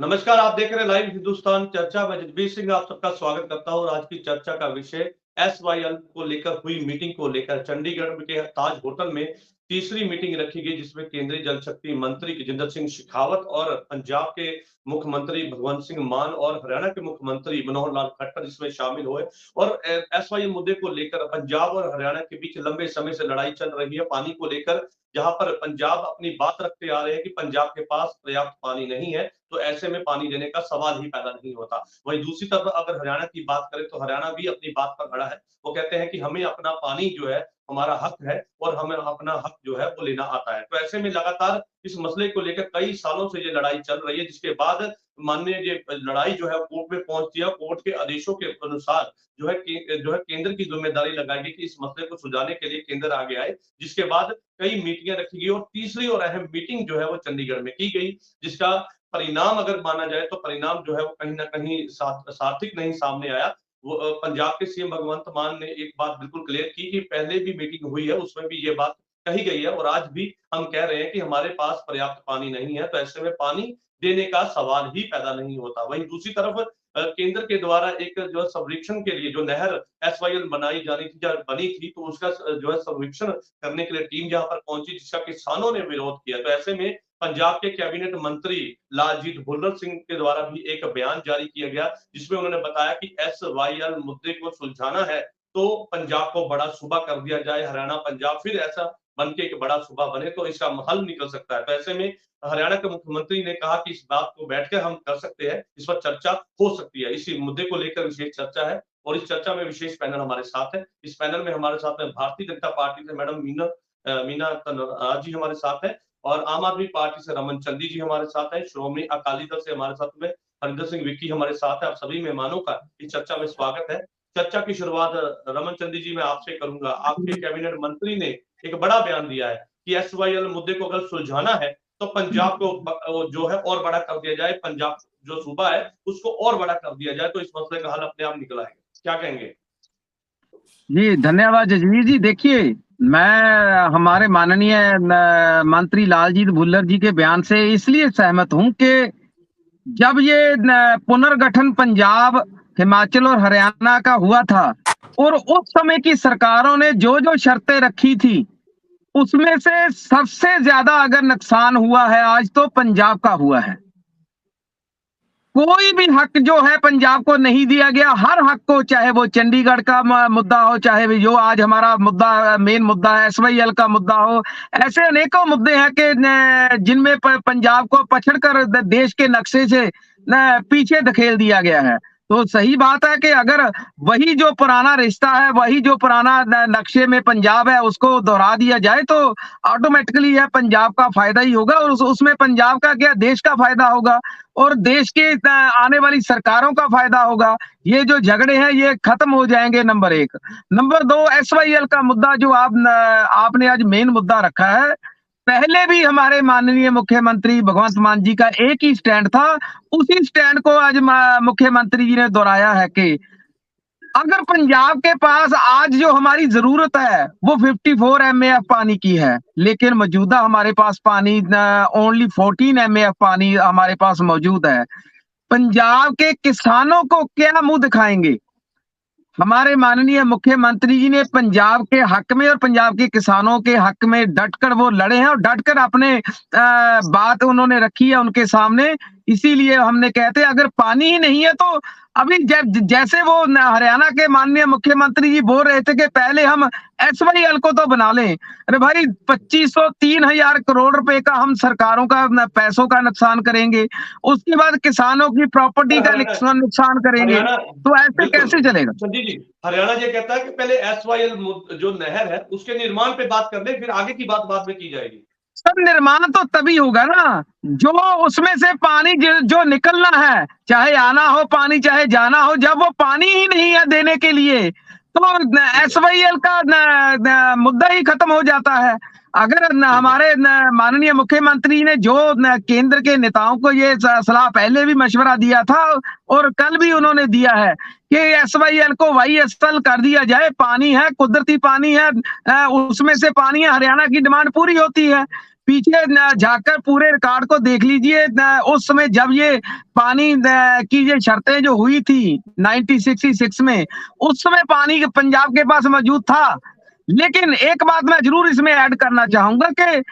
नमस्कार, आप देख रहे हैं लाइव हिंदुस्तान चर्चा। मैं जगबीर सिंह आप सबका स्वागत करता हूं। और आज की चर्चा का विषय एसवाईएल को लेकर हुई मीटिंग को लेकर चंडीगढ़ के ताज होटल में तीसरी मीटिंग रखी गई, जिसमें केंद्रीय जल शक्ति मंत्री गजेंद्र सिंह शेखावत और पंजाब के मुख्यमंत्री भगवंत सिंह मान और हरियाणा के मुख्यमंत्री मनोहर लाल खट्टर इसमें शामिल हुए। और एसवाईएल मुद्दे को लेकर पंजाब और हरियाणा के बीच लंबे समय से लड़ाई चल रही है पानी को लेकर, जहां पर पंजाब अपनी बात रखते आ रहे हैं कि पंजाब के पास पर्याप्त पानी नहीं है, तो ऐसे में पानी देने का सवाल ही पैदा नहीं होता। वहीं दूसरी तरफ अगर हरियाणा की बात करें तो हरियाणा भी अपनी बात पर अड़ा है। वो कहते हैं कि हमें अपना पानी जो है हमारा हक है और हमें अपना हक जो है वो लेना आता है। तो ऐसे में लगातार इस मसले को लेकर कई सालों से ये लड़ाई चल रही है, जिसके बाद माननीय ये लड़ाई जो है कोर्ट में पहुंचती है। कोर्ट के आदेशों के अनुसार जो है केंद्र की जिम्मेदारी लगाई गई कि इस मसले को सुलझाने के लिए केंद्र आगे आए, जिसके बाद कई मीटिंगें रखी गई और तीसरी और अहम मीटिंग जो है वो चंडीगढ़ में की गई, जिसका परिणाम अगर माना जाए तो परिणाम जो है वो कहीं न कहीं सार्थक नहीं सामने आया। वो पंजाब के सीएम भगवंत मान ने एक बात बिल्कुल क्लियर की कि पहले भी मीटिंग हुई है, उसमें भी ये बात कही गई है और आज भी हम कह रहे हैं कि हमारे पास पर्याप्त पानी नहीं है, तो ऐसे में पानी देने का सवाल ही पैदा नहीं होता। वहीं दूसरी तरफ केंद्र के द्वारा एक जो सर्वेक्षण के लिए जो नहर एसवाईएल बनाई जानी थी या बनी थी, तो उसका जो है सर्वेक्षण करने के लिए टीम जहां पर पहुंची, जिसका किसानों ने विरोध किया। तो ऐसे में पंजाब के कैबिनेट मंत्री लालजीत भुल्लर सिंह के द्वारा भी एक बयान जारी किया गया, जिसमें उन्होंने बताया कि एसवाईएल मुद्दे को सुलझाना है तो पंजाब को बड़ा सूबा कर दिया जाए, हरियाणा पंजाब फिर ऐसा बन के एक बड़ा सूबा बने तो इसका हल निकल सकता है। तो ऐसे में हरियाणा के मुख्यमंत्री ने कहा कि इस बात को बैठकर हम कर सकते हैं, इस पर चर्चा हो सकती है। इसी मुद्दे को लेकर विशेष चर्चा है और इस चर्चा में विशेष पैनल हमारे साथ है। इस पैनल में हमारे साथ में भारतीय जनता पार्टी से मैडम मीना तनवार जी हमारे साथ है और आम आदमी पार्टी से रमन चंदी जी हमारे साथ है। श्रोमणी अकाली दल से हमारे साथ में हरिंदर सिंह विक्की हमारे साथ है। आप सभी मेहमानों का इस चर्चा में स्वागत है। चर्चा की शुरुआत रमन चंदी जी मैं आपसे करूंगा। आपके कैबिनेट मंत्री ने एक बड़ा बयान दिया है कि एसवाईएल मुद्दे को अगर सुलझाना है तो पंजाब को जो है और बड़ा कर दिया जाए, पंजाब जो सूबा है उसको और बड़ा कर दिया जाए, तो इस मसले का हल अपने आप निकल आएगा। क्या कहेंगे? जी धन्यवाद जजवीर जी। देखिए, मैं हमारे माननीय मंत्री लालजीत भुल्लर जी के बयान से इसलिए सहमत हूं कि जब ये पुनर्गठन पंजाब, हिमाचल और हरियाणा का हुआ था और उस समय की सरकारों ने जो जो शर्तें रखी थी, उसमें से सबसे ज्यादा अगर नुकसान हुआ है आज तो पंजाब का हुआ है। कोई भी हक जो है पंजाब को नहीं दिया गया। हर हक को, चाहे वो चंडीगढ़ का मुद्दा हो, चाहे जो आज हमारा मुद्दा मेन मुद्दा है एसवाईएल का मुद्दा हो, ऐसे अनेकों मुद्दे हैं कि जिनमें पंजाब को पछड़कर देश के नक्शे से पीछे धकेल दिया गया है। तो सही बात है कि अगर वही जो पुराना रिश्ता है, वही जो पुराना नक्शे में पंजाब है, उसको दोहरा दिया जाए तो ऑटोमेटिकली यह पंजाब का फायदा ही होगा। और उसमें पंजाब का क्या, देश का फायदा होगा और देश के आने वाली सरकारों का फायदा होगा। ये जो झगड़े हैं ये खत्म हो जाएंगे, नंबर एक। नंबर दो, एसवाईएल का मुद्दा जो आपने आज मेन मुद्दा रखा है, पहले भी हमारे माननीय मुख्यमंत्री भगवंत मान जी का एक ही स्टैंड था। उसी स्टैंड को आज मुख्यमंत्री जी ने दोहराया है कि अगर पंजाब के पास आज जो हमारी जरूरत है वो 54 MAF पानी की है, लेकिन मौजूदा हमारे पास पानी ओनली 14 MAF पानी हमारे पास मौजूद है। पंजाब के किसानों को क्या मुंह दिखाएंगे? हमारे माननीय मुख्यमंत्री जी ने पंजाब के हक में और पंजाब के किसानों के हक में डटकर वो लड़े हैं और डटकर अपने बात उन्होंने रखी है उनके सामने। इसीलिए हमने कहते हैं अगर पानी ही नहीं है तो अभी जैसे वो हरियाणा के माननीय मुख्यमंत्री जी बोल रहे थे कि पहले हम एसवाईएल को तो बना लें। अरे भाई, 2500-3000 करोड़ रुपए का हम सरकारों का पैसों का नुकसान करेंगे, उसके बाद किसानों की प्रॉपर्टी का नुकसान करेंगे, तो ऐसे कैसे चलेगा? जी जी, हरियाणा ये कहता है कि पहले एसवाईएल जो नहर है उसके निर्माण पे बात कर ले, फिर आगे की बात बाद में की जाएगी। सर, निर्माण तो तभी होगा ना जो उसमें से पानी जो निकलना है, चाहे आना हो पानी चाहे जाना हो, जब वो पानी ही नहीं है देने के लिए तो एसवाईएल का मुद्दा ही खत्म हो जाता है। अगर हमारे माननीय मुख्यमंत्री ने जो केंद्र के नेताओं को ये सलाह पहले भी मशवरा दिया था और कल भी उन्होंने दिया है कि एसवाईएल को वाईएसएल कर दिया जाए, पानी है, कुदरती पानी है, उसमें से पानी है, हरियाणा की डिमांड पूरी होती है। पीछे जाकर पूरे रिकॉर्ड को देख लीजिए। उस समय जब ये पानी की ये शर्तें जो हुई थी 1966 में, उस समय पानी पंजाब के पास मौजूद था। लेकिन एक बात मैं जरूर इसमें ऐड करना चाहूंगा कि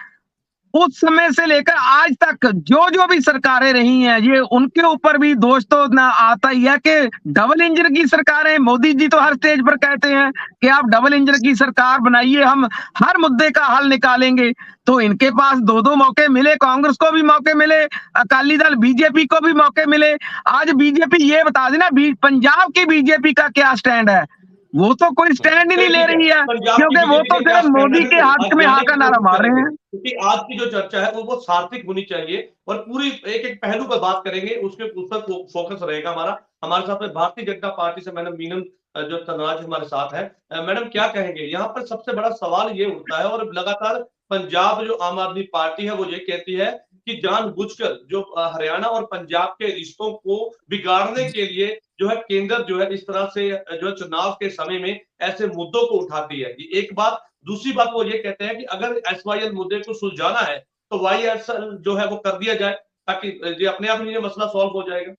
उस समय से लेकर आज तक जो जो भी सरकारें रही हैं, ये उनके ऊपर भी दोष तो ना आता ही है कि डबल इंजन की सरकारें। मोदी जी तो हर स्टेज पर कहते हैं कि आप डबल इंजन की सरकार बनाइए, हम हर मुद्दे का हल निकालेंगे। तो इनके पास दो दो मौके मिले, कांग्रेस को भी मौके मिले, अकाली दल बीजेपी को भी मौके मिले। आज बीजेपी ये बता देना पंजाब की बीजेपी का क्या स्टैंड है। वो तो कोई स्टैंड ही नहीं ले रही है, पंजाब की क्योंकि वो बीजेपी तो का क्या सिर्फ स्टैंड है, मोदी के बिल्कुल हक आज में जानने हाका की नारा कोशिश मार रहे करेंगे, हैं। क्योंकि आज की जो चर्चा है वो सार्थक होनी चाहिए और पूरी एक एक पहलू पर बात करेंगे, उसके उस पर फोकस रहेगा हमारा। हमारे साथ में भारतीय जनता पार्टी से मैडम मीनन जो तनराज हमारे साथ है। मैडम क्या कहेंगे, यहाँ पर सबसे बड़ा सवाल ये उठता है और लगातार पंजाब जो आम आदमी पार्टी है वो ये कहती है कि जानबूझकर जो हरियाणा और पंजाब के रिश्तों को बिगाड़ने के लिए जो है केंद्र जो है इस तरह से जो है चुनाव के समय में ऐसे मुद्दों को उठाती है। ये एक बात। दूसरी बात वो ये कहते हैं कि अगर एसवाईएल मुद्दे को सुलझाना है तो वाईएसएल जो है वो कर दिया जाए, ताकि ये अपने आप ही ये मसला सॉल्व हो जाएगा।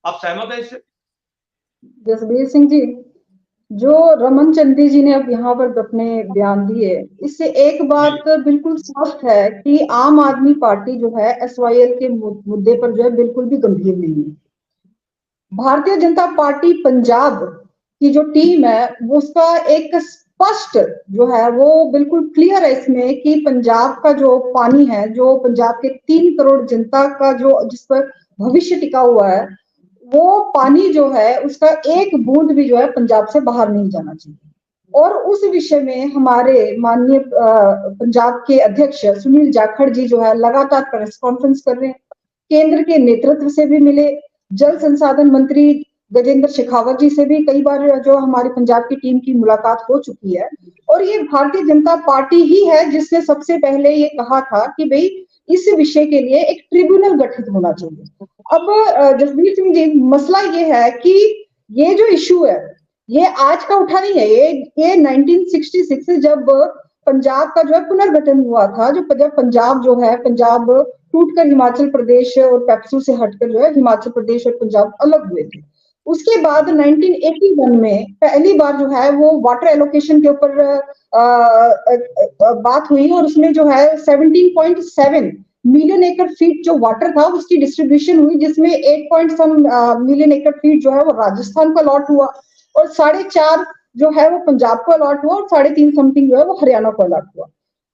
आप सहमत हैं इससे? जसबीर सिंह जी, जो रमन चंदी जी ने अब यहाँ पर अपने बयान दिए, इससे एक बात बिल्कुल स्पष्ट है कि आम आदमी पार्टी जो है एसवाईएल के मुद्दे पर जो है बिल्कुल भी गंभीर नहीं है। भारतीय जनता पार्टी पंजाब की जो टीम है उसका एक स्पष्ट जो है वो बिल्कुल क्लियर है इसमें कि पंजाब का जो पानी है, जो पंजाब के 3 करोड़ जनता का जो जिस पर भविष्य टिका हुआ है, वो पानी जो है उसका एक बूंद भी जो है पंजाब से बाहर नहीं जाना चाहिए। और उस विषय में हमारे माननीय पंजाब के अध्यक्ष सुनील जाखड़ जी जो है लगातार प्रेस कॉन्फ्रेंस कर रहे हैं, केंद्र के नेतृत्व से भी मिले, जल संसाधन मंत्री गजेंद्र शेखावत जी से भी कई बार जो हमारी पंजाब की टीम की मुलाकात हो चुकी है। और ये भारतीय जनता पार्टी ही है जिसने सबसे पहले ये कहा था कि भाई इस विषय के लिए एक ट्रिब्यूनल गठित होना चाहिए। अब जसबीर सिंह जी, मसला ये है कि ये जो इशू है ये आज का उठा नहीं है, ये 1966 से जब पंजाब का जो है पुनर्गठन हुआ था, जब पंजाब जो है पंजाब टूटकर हिमाचल प्रदेश और पेप्सू से हटकर जो है हिमाचल प्रदेश और पंजाब अलग हुए थे। उसके बाद 1981 में पहली बार जो है वो वाटर एलोकेशन के ऊपर बात हुई और उसमें जो है 17.7 मिलियन एकड़ फीट जो वाटर था उसकी डिस्ट्रीब्यूशन हुई, जिसमें 8 मिलियन एकड़ फीट जो है वो राजस्थान को अलॉट हुआ और 4.5 जो है वो पंजाब को अलॉट हुआ और 3.5 समथिंग जो है वो हरियाणा को अलॉट हुआ।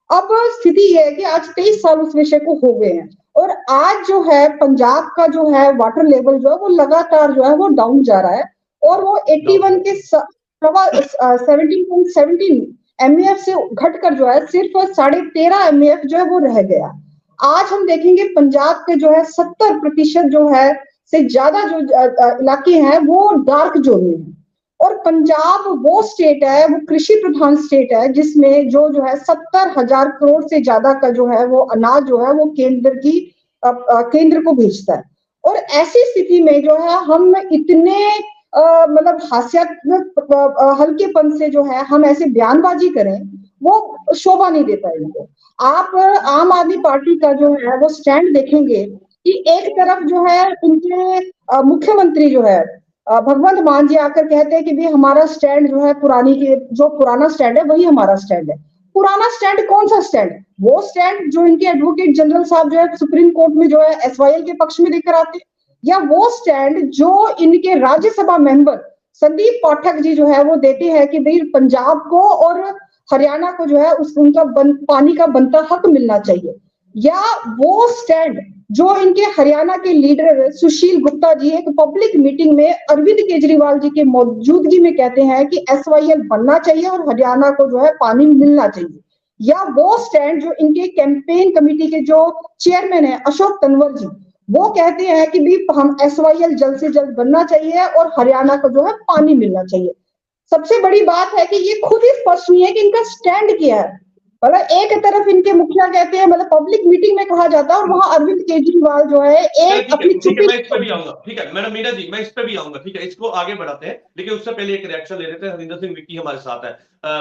अब स्थिति ये है कि आज 23 साल उस विषय को हो गए हैं और आज जो है पंजाब का जो है वाटर लेवल जो है वो लगातार जो है वो डाउन जा रहा है और वो 81 के 17.17 MAF से घटकर जो है सिर्फ 13.5 MAF जो है वो रह गया। आज हम देखेंगे पंजाब के जो है 70% जो है से ज्यादा जो इलाके हैं वो डार्क जोन में है और पंजाब वो स्टेट है, वो कृषि प्रधान स्टेट है जिसमें जो है 70,000 करोड़ से ज्यादा का जो है वो अनाज जो है वो केंद्र को भेजता है। और ऐसी स्थिति में जो है हम इतने मतलब हास्यात्मक हल्केपन से जो है हम ऐसे बयानबाजी करें वो शोभा नहीं देता इनको। आप आम आदमी पार्टी का जो है वो स्टैंड देखेंगे कि एक तरफ जो है उनके मुख्यमंत्री जो है भगवंत मान जी आकर कहते हैं कि भाई हमारा स्टैंड जो है पुराना स्टैंड है वही हमारा स्टैंड है। पुराना स्टैंड कौन सा स्टैंड? वो स्टैंड जो इनके एडवोकेट जनरल साहब जो है सुप्रीम कोर्ट में जो है एसवाईएल के पक्ष में लेकर आते, या वो स्टैंड जो इनके राज्यसभा मेंबर संदीप पाठक जी जो है वो देते हैं कि भाई पंजाब को और हरियाणा को जो है उनका पानी का बनता हक मिलना चाहिए, या वो स्टैंड जो इनके हरियाणा के लीडर सुशील गुप्ता जी एक पब्लिक मीटिंग में अरविंद केजरीवाल जी के मौजूदगी में कहते हैं कि एसवाईएल बनना चाहिए और हरियाणा को जो है पानी मिलना चाहिए, या वो स्टैंड जो इनके कैंपेन कमेटी के जो चेयरमैन है अशोक तंवर जी वो कहते हैं कि भी हम एसवाईएल जल्द से जल्द बनना चाहिए और हरियाणा को जो है पानी मिलना चाहिए। सबसे बड़ी बात है कि ये खुद ही स्पष्ट नहीं है कि इनका स्टैंड क्या है। मतलब एक तरफ इनके मुखिया कहते हैं, मतलब पब्लिक मीटिंग में कहा जाता है और वहां अरविंद केजरीवाल जो है एक अपनी चुप्पी। मैं इस पे भी आऊंगा, ठीक है मैडम मीना जी, मैं इस पे भी आऊंगा, ठीक है इसको आगे बढ़ाते हैं, लेकिन उससे पहले एक रिएक्शन ले रहे थे। हरिंदर सिंह विक्की हमारे साथ है।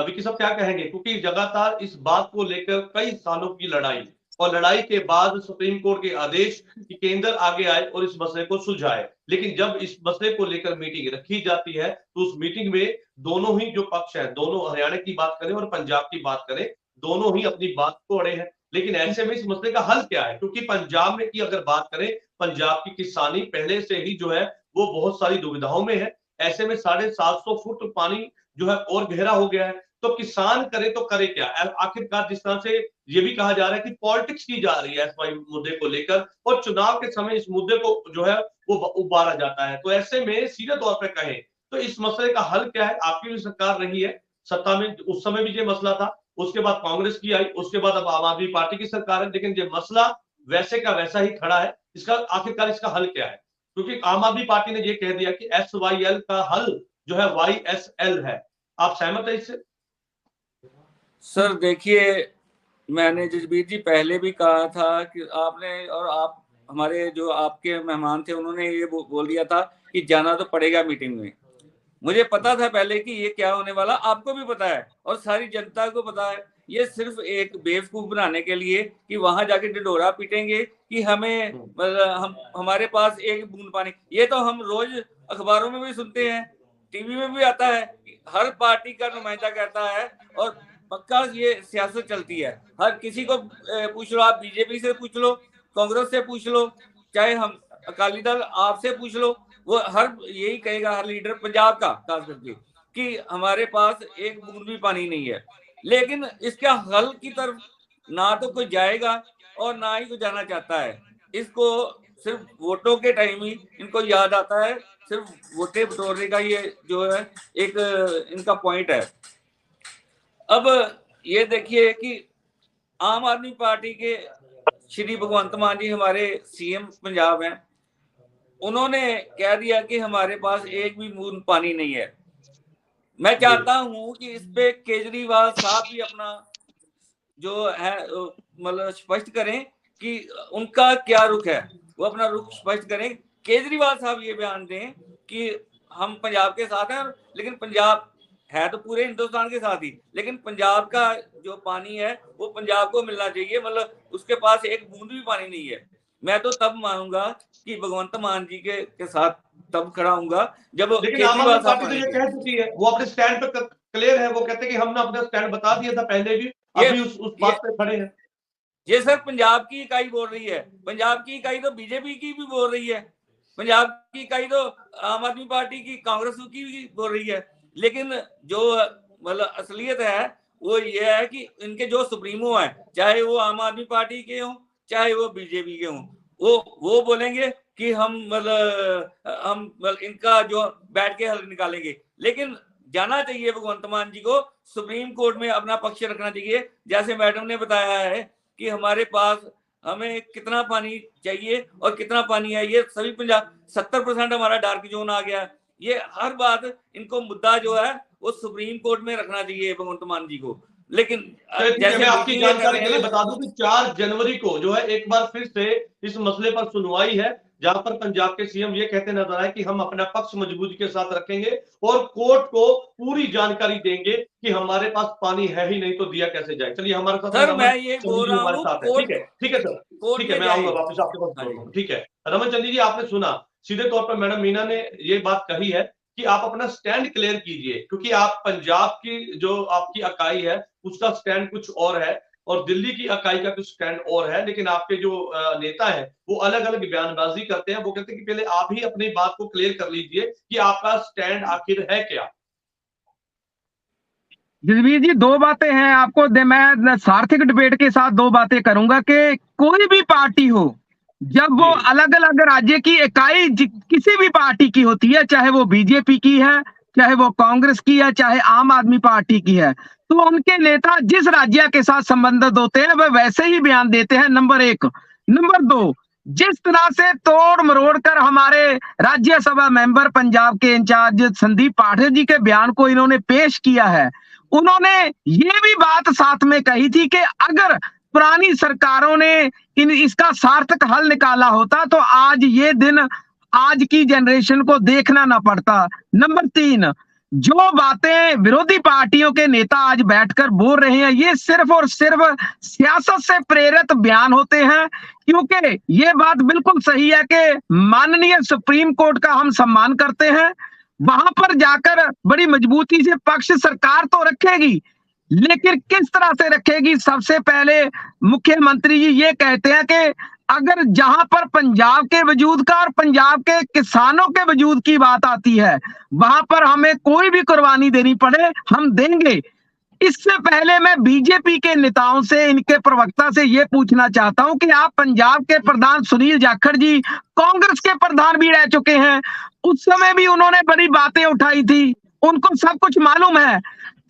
विक्की साहब क्या कहेंगे, क्योंकि लगातार इस बात को लेकर कई सालों की लड़ाई और लड़ाई के बाद सुप्रीम कोर्ट के आदेश कि केंद्र आगे आए और इस मसले को सुलझाए। लेकिन जब इस मसले को लेकर मीटिंग रखी जाती है तो उस मीटिंग में दोनों ही जो पक्ष है, दोनों हरियाणा की बात करें और पंजाब की बात करें, दोनों ही अपनी बात को अड़े हैं। लेकिन ऐसे में इस मसले का हल क्या है? क्योंकि पंजाब में की अगर बात करें, पंजाब की किसानी पहले से ही जो है वो बहुत सारी दुविधाओं में है। ऐसे में 750 फुट पानी जो है और गहरा हो गया है, तो किसान करे तो करे क्या? आखिरकार जिस तरह से ये भी कहा जा रहा है कि पॉलिटिक्स की जा रही है एसवाई मुद्दे को लेकर और चुनाव के समय इस मुद्दे को जो है वो उबारा जाता है। तो ऐसे में सीधे तौर पे कहें तो इस मसले का हल क्या है? आपकी भी सरकार रही है सत्ता में, उस समय भी ये मसला था, उसके बाद कांग्रेस की आई, उसके बाद अब आम आदमी पार्टी की सरकार है, लेकिन ये मसला वैसे का वैसा ही खड़ा है। इसका आखिरकार इसका हल क्या है? क्योंकि आम आदमी पार्टी ने ये कह दिया कि SYL का हल जो है YSL है। आप सहमत है इससे? सर देखिए, मैंने जसबीर जी पहले भी कहा था कि आपने और आप हमारे जो आपके मेहमान थे उन्होंने ये बोल दिया था कि जाना तो पड़ेगा मीटिंग में। मुझे पता था पहले कि ये क्या होने वाला, आपको भी पता है और सारी जनता को पता है। ये सिर्फ एक बेवकूफ बनाने के लिए कि वहां जाके ढिढोरा पीटेंगे कि हमें हमारे पास एक बूंद पानी। ये तो हम रोज अखबारों में भी सुनते हैं, टीवी में भी आता है, हर पार्टी का नुमाइंदा कहता है और पक्का ये सियासत चलती है। हर किसी को पूछ लो, आप बीजेपी से पूछ लो, कांग्रेस से पूछ लो, चाहे हम अकाली दल आपसे पूछ लो, वो हर यही कहेगा, हर लीडर पंजाब का खास करके, कि हमारे पास एक बूंद भी पानी नहीं है। लेकिन इसका हल की तरफ ना तो कोई जाएगा और ना ही कोई जाना चाहता है। इसको सिर्फ वोटों के टाइम ही इनको याद आता है, सिर्फ वोटें बटोरने का ये जो है एक इनका पॉइंट है। अब ये देखिए कि आम आदमी पार्टी के श्री भगवंत मान जी हमारे सीएम पंजाब हैं, उन्होंने कह दिया कि हमारे पास एक भी बूंद पानी नहीं है। मैं चाहता हूं कि इस पे केजरीवाल साहब भी अपना जो है मतलब स्पष्ट करें कि उनका क्या रुख है, वो अपना रुख स्पष्ट करें। केजरीवाल साहब ये बयान दें कि हम पंजाब के साथ हैं, लेकिन पंजाब है तो पूरे हिंदुस्तान के साथ ही, लेकिन पंजाब का जो पानी है वो पंजाब को मिलना चाहिए, मतलब उसके पास एक बूंद भी पानी नहीं है। मैं तो तब मानूंगा कि भगवंत मान जी के साथ तब खड़ा हूंगा जब लेकिन आम आदमी पार्टी तो ये कह चुकी है, वो अपने स्टैंड पे क्लियर है, वो कहते हैं कि हमने अपना स्टैंड बता दिया था पहले भी, अभी उस बात पे खड़े हैं। ये सर पंजाब की इकाई बोल रही है, पंजाब की इकाई तो बीजेपी की भी बोल रही है, पंजाब की इकाई तो आम आदमी पार्टी की, कांग्रेस की भी बोल रही है। लेकिन जो मतलब असलियत है वो ये है कि इनके जो सुप्रीमो है, चाहे वो आम आदमी पार्टी के हों चाहे वो बीजेपी के हों, वो बोलेंगे कि हम मतलब इनका जो बैठ के हल निकालेंगे। लेकिन जाना चाहिए भगवंत मान जी को सुप्रीम कोर्ट में अपना पक्ष रखना चाहिए। जैसे मैडम ने बताया है कि हमारे पास हमें कितना पानी चाहिए और कितना पानी है, ये सभी पंजाब 70% हमारा डार्क जोन आ गया। ये हर बात इनको मुद्दा जो है वो सुप्रीम कोर्ट में रखना चाहिए भगवंत मान जी को। लेकिन जैसे मैं आपकी जानकारी के लिए बता दूं कि 4 जनवरी को जो है एक बार फिर से इस मसले पर सुनवाई है, जहां पर पंजाब के सीएम ये कहते नजर आए कि हम अपना पक्ष मजबूती के साथ रखेंगे और कोर्ट को पूरी जानकारी देंगे कि हमारे पास पानी है ही नहीं तो दिया कैसे जाए। चलिए हमारे साथ सर मैं ये बोल रहा हूं, ठीक है सर, ठीक है, मैं आऊंगा वापस आपके पास। ठीक है रमन चंदी जी, आपने सुना सीधे तौर पर मैडम मीना ने ये बात कही है कि आप अपना स्टैंड क्लियर कीजिए, क्योंकि आप पंजाब की जो आपकी इकाई है उसका स्टैंड कुछ और है और दिल्ली की इकाई का कुछ स्टैंड और है, लेकिन आपके जो नेता हैं वो अलग अलग बयानबाजी करते हैं। वो कहते हैं कि पहले आप ही अपनी बात को क्लियर कर लीजिए कि आपका स्टैंड आखिर है क्या। जसबीर जी दो बातें हैं आपको मैं सार्थक डिबेट के साथ दो बातें करूंगा कि कोई भी पार्टी हो, जब वो अलग अलग राज्य की इकाई किसी भी पार्टी की होती है, चाहे वो बीजेपी की है, चाहे वो कांग्रेस की है, चाहे आम आदमी पार्टी की है, तो उनके नेता जिस राज्य के साथ संबंधित होते हैं वह वैसे ही बयान देते हैं, नंबर एक। नंबर दो, जिस तरह से तोड़ मरोड़ कर हमारे राज्यसभा मेंबर पंजाब के इंचार्ज संदीप पाठक जी के बयान को इन्होंने पेश किया है, उन्होंने ये भी बात साथ में कही थी कि अगर पुरानी सरकारों ने इसका सार्थक हल निकाला होता तो आज ये दिन आज की जनरेशन को देखना ना पड़ता। नंबर तीन, जो बातें विरोधी पार्टियों के नेता आज बैठकर बोल रहे हैं, ये सिर्फ और सिर्फ सियासत से प्रेरित बयान होते हैं। क्योंकि ये बात बिल्कुल सही है कि माननीय सुप्रीम कोर्ट का हम सम्मान करते हैं, वहां पर जाकर बड़ी मजबूती से पक्ष सरकार तो रखेगी, लेकिन किस तरह से रखेगी? सबसे पहले मुख्यमंत्री जी ये कहते हैं कि अगर जहां पर पंजाब के वजूद का और पंजाब के किसानों के वजूद की बात आती है, वहां पर हमें कोई भी कुर्बानी देनी पड़े, हम देंगे। इससे पहले मैं बीजेपी के नेताओं से, इनके प्रवक्ता से ये पूछना चाहता हूं कि आप पंजाब के प्रधान सुनील जाखड़ जी कांग्रेस के प्रधान भी रह चुके हैं, उस समय भी उन्होंने बड़ी बातें उठाई थी, उनको सब कुछ मालूम है।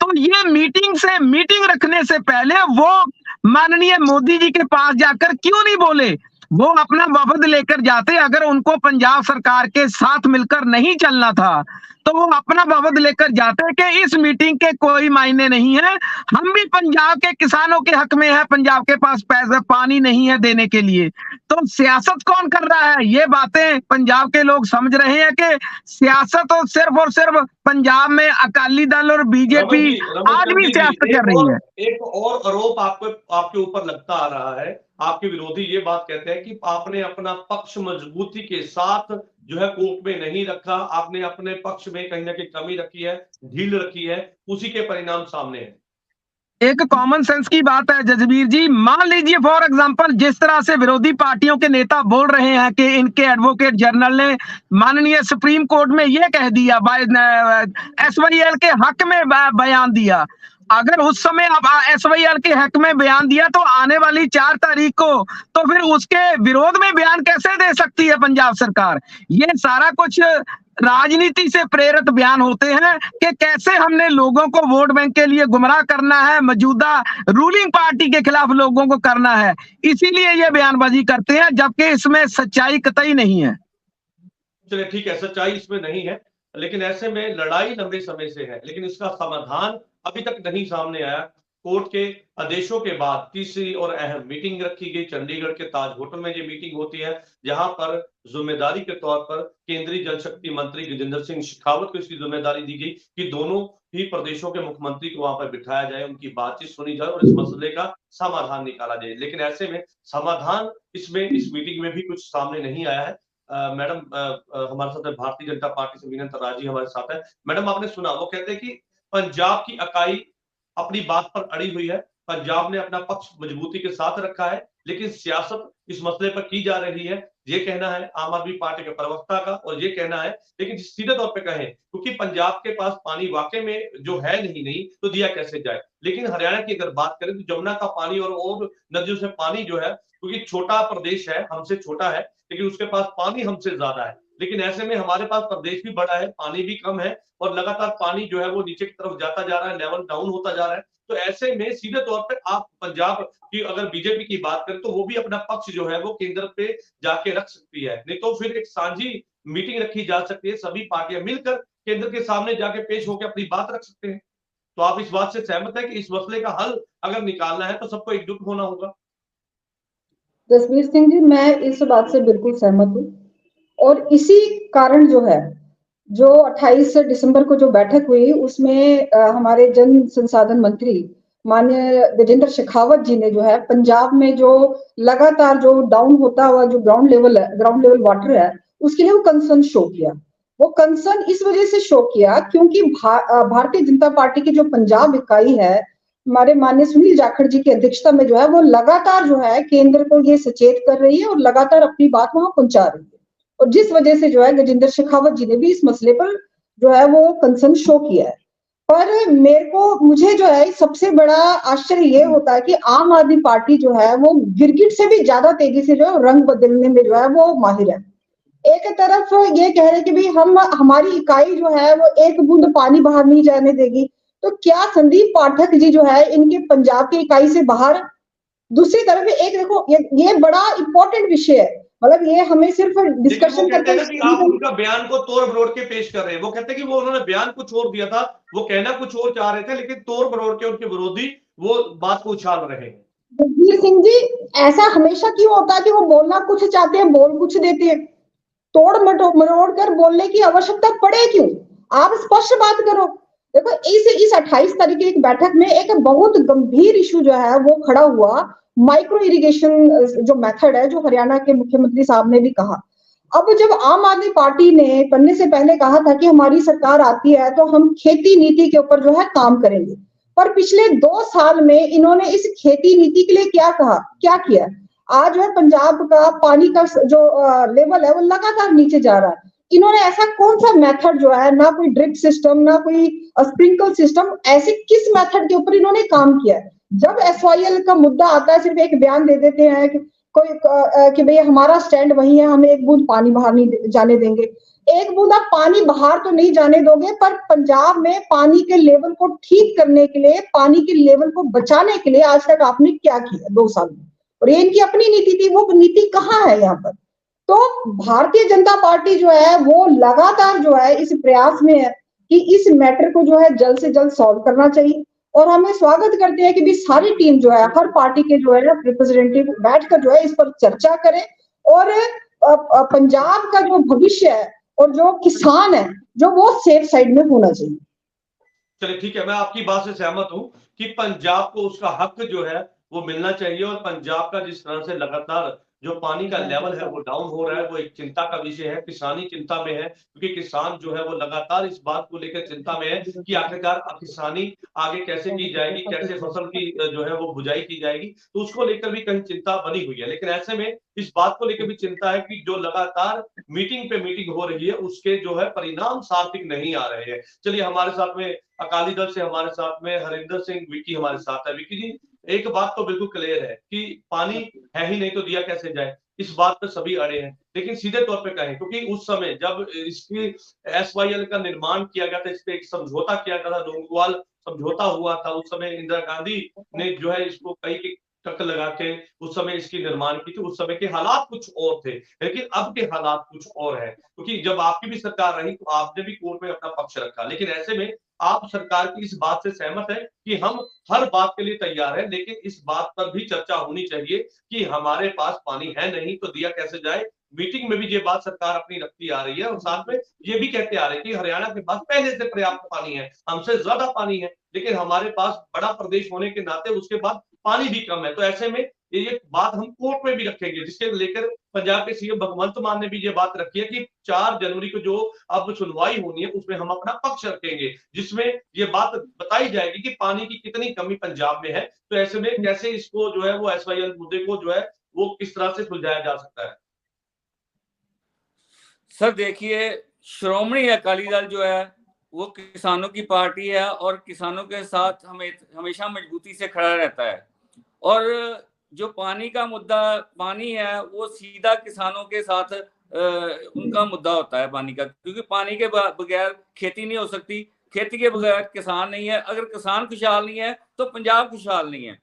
तो ये मीटिंग रखने से पहले वो माननीय मोदी जी के पास जाकर क्यों नहीं बोले? वो अपना वफद लेकर जाते। अगर उनको पंजाब सरकार के साथ मिलकर नहीं चलना था तो वो अपना वफद लेकर जाते कि इस मीटिंग के कोई मायने नहीं है, हम भी पंजाब के किसानों के हक में है, पंजाब के पास पैसा पानी नहीं है देने के लिए। तो सियासत कौन कर रहा है? ये बातें पंजाब के लोग समझ रहे हैं कि सियासत और सिर्फ पंजाब में अकाली दल और बीजेपी आज भी सियासत कर रही है। एक और आरोप आपके ऊपर लगता आ रहा है, आपके विरोधी ये बात कहते हैं कि आपने अपना पक्ष मजबूती के साथ जो है कोर्ट में नहीं रखा, आपने अपने पक्ष में कहीं ना कहीं कमी रखी है, ढील रखी है, उसी के परिणाम सामने है। एक कॉमन सेंस की बात है जसबीर जी, मान लीजिए फॉर एग्जांपल जिस तरह से विरोधी पार्टियों के नेता बोल रहे हैं कि इनके एडवोकेट जनरल ने माननीय सुप्रीम कोर्ट में यह कह दिया, SYL के हक में बयान दिया। अगर उस समय अब SYL के हक में बयान दिया तो आने वाली 4 तारीख को तो फिर उसके विरोध में बयान कैसे दे सकती है पंजाब सरकार? ये सारा कुछ राजनीति से प्रेरित बयान होते हैं कि कैसे हमने लोगों को वोट बैंक के लिए गुमराह करना है, मौजूदा रूलिंग पार्टी के खिलाफ लोगों को करना है, इसीलिए ये बयानबाजी करते हैं, जबकि इसमें सच्चाई कतई नहीं है। चलिए ठीक है, सच्चाई इसमें नहीं है, लेकिन ऐसे में लड़ाई लंबे समय से है, लेकिन इसका समाधान अभी तक नहीं सामने आया। कोर्ट के आदेशों के बाद तीसरी और अहम मीटिंग रखी गई चंडीगढ़ के ताज होटल में। ये मीटिंग होती है जहां पर जिम्मेदारी के तौर पर केंद्रीय जल शक्ति मंत्री गजेंद्र सिंह शेखावत को इसकी जिम्मेदारी दी गई कि दोनों ही प्रदेशों के मुख्यमंत्री को वहां पर बिठाया जाए, उनकी बातचीत सुनी जाए और इस मसले का समाधान निकाला जाए। लेकिन ऐसे में समाधान इस मीटिंग में भी कुछ सामने नहीं आया है। मैडम हमारे साथ भारतीय जनता पार्टी से मीनन तराजी हमारे साथ है। मैडम, आपने सुना, वो कहते हैं कि पंजाब की इकाई अपनी बात पर अड़ी हुई है, पंजाब ने अपना पक्ष मजबूती के साथ रखा है, लेकिन सियासत इस मसले पर की जा रही है। ये कहना है आम आदमी पार्टी के प्रवक्ता का, और ये कहना है, लेकिन सीधे तौर पे कहें, क्योंकि पंजाब के पास पानी वाकई में जो है नहीं तो दिया कैसे जाए। लेकिन हरियाणा की अगर बात करें तो जमुना का पानी और नदियों से पानी जो है, क्योंकि छोटा प्रदेश है, हमसे छोटा है, लेकिन उसके पास पानी हमसे ज्यादा है। लेकिन ऐसे में हमारे पास प्रदेश भी बड़ा है, पानी भी कम है, और लगातार पानी जो है वो नीचे की तरफ जाता जा रहा है, लेवल डाउन होता जा रहा है। तो ऐसे में सीधे तौर पे आप पंजाब की अगर बीजेपी की बात करें तो वो भी अपना पक्ष जो है वो केंद्र पे जाके रख सकती है, नहीं तो फिर एक साझी मीटिंग रखी जा सकती है, सभी पार्टियां मिलकर केंद्र के सामने जाके पेश होकर अपनी बात रख सकते हैं। तो आप इस बात से सहमत है कि इस मसले का हल अगर निकालना है तो सबको एकजुट होना होगा? जसबीर सिंह जी, मैं इस बात से बिल्कुल सहमत हूँ, और इसी कारण जो है, जो 28 दिसंबर को जो बैठक हुई उसमें हमारे जन संसाधन मंत्री माननीय गजेंद्र शेखावत जी ने जो है पंजाब में जो लगातार जो डाउन होता हुआ जो ग्राउंड लेवल वाटर है, उसके लिए वो कंसर्न शो किया। वो कंसर्न इस वजह से शो किया क्योंकि भारतीय जनता पार्टी की जो पंजाब इकाई है, हमारे माननीय सुनील जाखड़ जी की अध्यक्षता में जो है वो लगातार जो है केंद्र को ये सचेत कर रही है और लगातार अपनी बात वहां पहुंचा रही है, और जिस वजह से जो है गजेंद्र शेखावत जी ने भी इस मसले पर जो है वो कंसर्न शो किया है। पर मुझे जो है सबसे बड़ा आश्चर्य ये होता है कि आम आदमी पार्टी जो है वो गिरगिट से भी ज्यादा तेजी से जो है रंग बदलने में जो है वो माहिर है। एक तरफ ये कह रहे कि भाई हमारी इकाई जो है वो एक बूंद पानी बाहर नहीं जाने देगी, तो क्या संदीप पाठक जी जो है इनके पंजाब की इकाई से बाहर? दूसरी तरफ एक देखो, ये बड़ा इंपॉर्टेंट विषय है, मतलब ये हमें सिर्फ डिस्कशन करते हैं। आप उनका बयान को तोड़ मरोड़ के पेश कर रहे हैं। वो कहते हैं कि वो उन्होंने बयान कुछ और दिया था, वो कहना कुछ और चाह रहे थे, लेकिन तोड़ मरोड़ के उनके विरोधी वो बात को उछाल रहे हैं। जसबीर सिंह जी, ऐसा हमेशा क्यों होता है कि वो बोलना कुछ चाहते हैं, बोल कुछ देते हैं? तोड़ मरोड़ कर बोलने की आवश्यकता पड़े क्यों? आप स्पष्ट बात करो। देखो इस 28 तारीख की एक बैठक में एक बहुत गंभीर इशू जो है वो खड़ा हुआ, माइक्रो इरिगेशन जो मेथड है, जो हरियाणा के मुख्यमंत्री साहब ने भी कहा। अब जब आम आदमी पार्टी ने बनने से पहले कहा था कि हमारी सरकार आती है तो हम खेती नीति के ऊपर जो है काम करेंगे, पर पिछले 2 साल में इन्होंने इस खेती नीति के लिए क्या कहा, क्या किया? आज जो है पंजाब का पानी का जो लेवल है वो लगातार नीचे जा रहा है। इन्होंने ऐसा कौन सा मेथड जो है, ना कोई ड्रिप सिस्टम, ना कोई स्प्रिंकल सिस्टम, ऐसे किस मेथड के ऊपर इन्होंने काम किया है? जब एसवाईएल का मुद्दा आता है सिर्फ एक बयान दे देते हैं कि कोई कि भाई हमारा स्टैंड वही है, हमें एक बूंद पानी बाहर नहीं जाने देंगे। एक बूंद आप पानी बाहर तो नहीं जाने दोगे, पर पंजाब में पानी के लेवल को ठीक करने के लिए, पानी के लेवल को बचाने के लिए आज तक आपने क्या किया 2 साल में? और ये इनकी अपनी नीति थी, वो नीति कहाँ है यहाँ पर? तो भारतीय जनता पार्टी जो है वो लगातार जो है इस प्रयास में है कि इस मैटर को जो है जल्द से जल्द सॉल्व करना चाहिए। और हमें स्वागत करते हैं कि भी सारी टीम जो है, हर पार्टी के जो है रिप्रेजेंटेटिव बैठकर जो है इस पर चर्चा करें, और पंजाब का जो भविष्य है और जो किसान है जो वो सेफ साइड में होना चाहिए। चलिए ठीक है, मैं आपकी बात से सहमत हूं कि पंजाब को उसका हक जो है वो मिलना चाहिए, और पंजाब का जिस तरह से लगातार जो पानी का लेवल है वो डाउन हो रहा है, वो एक चिंता का विषय है। किसानी चिंता में है, क्योंकि किसान जो है वो लगातार इस बात को लेकर चिंता में है कि आखिरकार किसानी आगे कैसे की जाएगी, कैसे फसल की जो है वो बुझाई की जाएगी, तो उसको लेकर भी कहीं चिंता बनी हुई है। लेकिन ऐसे में इस बात को लेकर भी चिंता है कि जो लगातार मीटिंग पे मीटिंग हो रही है उसके जो है परिणाम सार्थक नहीं आ रहे हैं। चलिए, हमारे साथ में अकाली दल से हमारे साथ में हरिंदर सिंह विक्की हमारे साथ है। विक्की जी, एक बात तो बिल्कुल क्लियर है कि पानी है ही नहीं तो दिया कैसे जाए, इस बात पर सभी अड़े हैं। लेकिन सीधे तौर पे कहें, क्योंकि उस समय जब इसकी एसवाईएल का निर्माण किया गया था, इस पे एक समझौता किया गया था, लोंगोवाल समझौता हुआ था, उस समय इंदिरा गांधी ने जो है इसको कई की टक लगा के उस समय इसकी निर्माण की थी। उस समय के हालात कुछ और थे, लेकिन अब के हालात कुछ और है, क्योंकि जब आपकी भी सरकार रही तो आपने भी कोर्ट में अपना पक्ष रखा। लेकिन ऐसे में आप सरकार की इस बात से सहमत है कि हम हर बात के लिए तैयार हैं, लेकिन इस बात पर भी चर्चा होनी चाहिए कि हमारे पास पानी है नहीं तो दिया कैसे जाए। मीटिंग में भी ये बात सरकार अपनी रखती आ रही है, और साथ में ये भी कहते आ रहे हैं कि हरियाणा के पास पहले से पर्याप्त पानी है, हमसे ज्यादा पानी है, लेकिन हमारे पास बड़ा प्रदेश होने के नाते उसके बाद पानी भी कम है। तो ऐसे में ये बात हम कोर्ट में भी रखेंगे, जिसके लेकर पंजाब के सीएम भगवंत मान ने भी ये बात रखी है कि 4 जनवरी को जो अब सुनवाई होनी है उसमें हम अपना पक्ष रखेंगे, जिसमें ये बात बताई जाएगी कि पानी की कितनी कमी पंजाब में है। तो ऐसे में कैसे इसको जो है वो एसवाईएल मुद्दे को जो है वो किस तरह से सुलझाया जा सकता है? सर देखिए, श्रोमणी अकाली दल जो है वो किसानों की पार्टी है और किसानों के साथ हमेशा मजबूती से खड़ा रहता है। और जो पानी का मुद्दा, पानी है वो सीधा किसानों के साथ उनका मुद्दा होता है पानी का, क्योंकि पानी के बगैर खेती नहीं हो सकती, खेती के बगैर किसान नहीं है, अगर किसान खुशहाल नहीं है तो पंजाब खुशहाल नहीं है।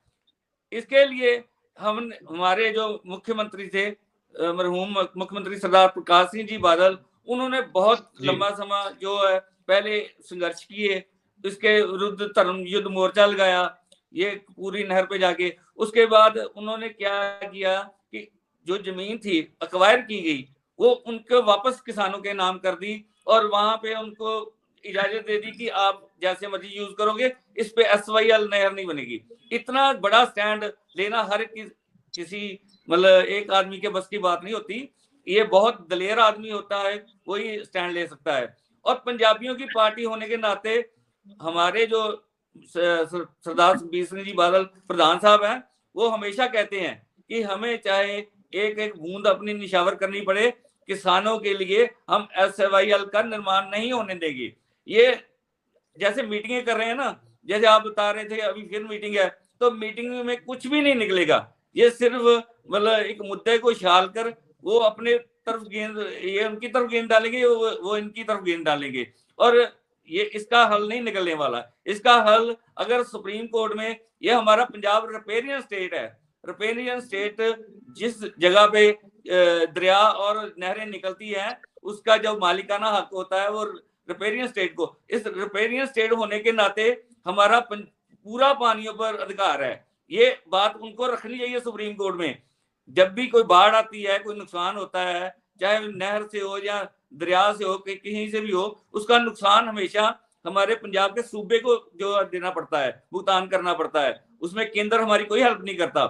इसके लिए हमारे जो मुख्यमंत्री थे, मरहूम मुख्यमंत्री सरदार प्रकाश सिंह जी बादल, उन्होंने बहुत लंबा समय जो है पहले संघर्ष किए, इसके विरुद्ध धर्म युद्ध मोर्चा लगाया, ये पूरी नहर पे जाके। उसके बाद उन्होंने क्या किया कि जो जमीन थी अक्वायर की गई वो उनको वापस किसानों के नाम कर दी, और वहां पे उनको इजाजत दे दी कि आप जैसे मर्जी यूज करोगे, इस पे एसवाईएल नहर नहीं बनेगी। इतना बड़ा स्टैंड लेना हर किसी मतलब एक आदमी के बस की बात नहीं होती, ये बहुत दलेर आदमी होता है वही स्टैंड ले सकता है। और पंजाबियों की पार्टी होने के नाते हमारे जो सरदार सुखबीर सिंह जी बादल प्रधान साहब हैं, वो हमेशा कहते हैं कि हमें चाहे एक एक बूंद अपनी निशावर करनी पड़े, किसानों के लिए हम एसवाईएल का निर्माण नहीं होने देंगे। ये जैसे मीटिंगें कर रहे हैं ना, जैसे आप बता रहे थे अभी फिर मीटिंग है, तो मीटिंग में कुछ भी नहीं निकलेगा, ये सिर्फ मतलब एक मुद्दे को छाल कर वो अपने तरफ गेंद, ये उनकी तरफ गेंद डालेंगे, वो इनकी तरफ गेंद डालेंगे, और ये इसका हल नहीं निकलने वाला। इसका हल अगर सुप्रीम कोर्ट में, ये हमारा पंजाब रिपेरियन स्टेट है, रिपेरियन स्टेट जिस जगह पे दरिया और नहरें निकलती हैं उसका जो मालिकाना हक होता है वो रिपेरियन स्टेट को, इस रिपेरियन स्टेट होने के नाते हमारा पूरा पानियों पर अधिकार है। ये बात उनको रखनी चाहिए सुप्रीम कोर्ट में। जब भी कोई बाढ़ आती है, कोई नुकसान होता है, चाहे नहर से हो या दरिया से हो, कहीं से भी हो, उसका नुकसान हमेशा हमारे पंजाब के सूबे को जो देना पड़ता है, भुगतान करना पड़ता है, उसमें केंद्र हमारी कोई हेल्प नहीं करता।